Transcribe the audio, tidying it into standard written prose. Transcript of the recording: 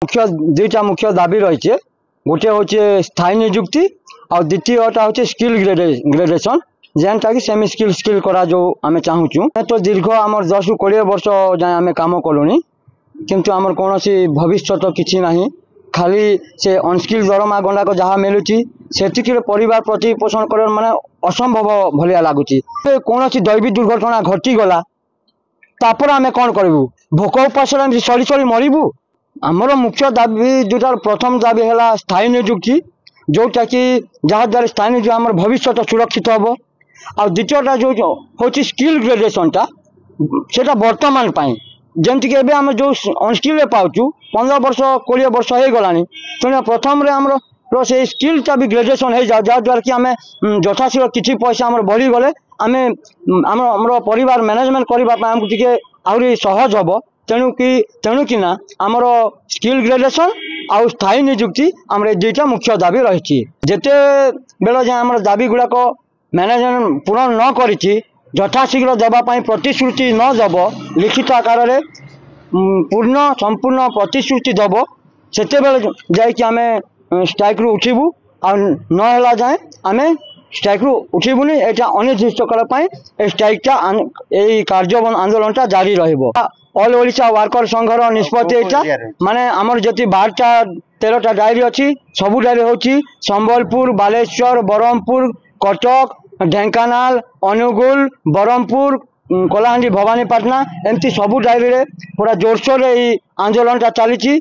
मुख्य दुईटा मुख्य दाबी रही है। गोटे हूँ स्थायी निजुक्ति और द्वितीयटा हूँ स्किल ग्रेडेशन जेनटा कि सेमी स्किल स्किल करा जो आम चाहूँ। तो दीर्घ आम 10 ରୁ 20 वर्ष जाए आम कम कलुनी किंतु आमर कौन भविष्य तो किसी ना खाली से अनस्किल दरमा गंडाक जहाँ मिलूँ से परिवार प्रतिपोषण कर माने असंभव भलिया लगुच। कौन दैवी दुर्घटना घटीगला तापर आम कौन करूँ भोक उपास सड़ी सड़ी मरबू। आमर मुख्य दाबी जोटा प्रथम दाबी है स्थायी निजुक्ति जोटा कि जहाद्वारा स्थायी निजुक्ति आम भविष्य तो सुरक्षित हम। आ द्वितीयटा जो हूँ स्किल ग्रेडेशनटा से बर्तमान जमती कि आम जो अनस्किल पाचु 15 वर्ष 20 वर्ष हो गला तेना प्रथम आम से स्किलटा भी ग्रेजुएशन हो जाए जहाद्वारा कि आम यथाशीघ्र किसी पैसा आम बढ़ीगले आम आम परिवार मैनेजमेंट करने आमको टे आहरी सहज हम। तेणुकी ना आमर स्किल ग्रेजुएशन आउ स्थायी निजुक्ति आम दुईटा मुख्य दाबी रही। जिते बेल जाए आम दाबी गुड़ाक मैनेजमेंट पूर्ण न करी यथाशीघ्र देवाई प्रतिश्रुति न दब लिखित आकार में पूर्ण संपूर्ण प्रतिश्रुति दब से जामें स्ट्राइक रु उठू आ ना जाए आम स्ट्राइक रु उठबूनी यहाँ अनिर्दिष्ट काल स्ट्राइकटा यही कार्य आंदोलनटा जारी ऑल ओडिशा वर्कर संघर निष्पत्ति माने आमर जी 12टा 13टा डायरी अच्छी सबू डायरी हूँ संबलपुर बालेश्वर बरहमपुर कटक ढेंकानाल अनुगुल बरहमपुर कलाहांडी भवानीपाटना एमती सबू डायरी पूरा जोरसोर आंदोलन चली।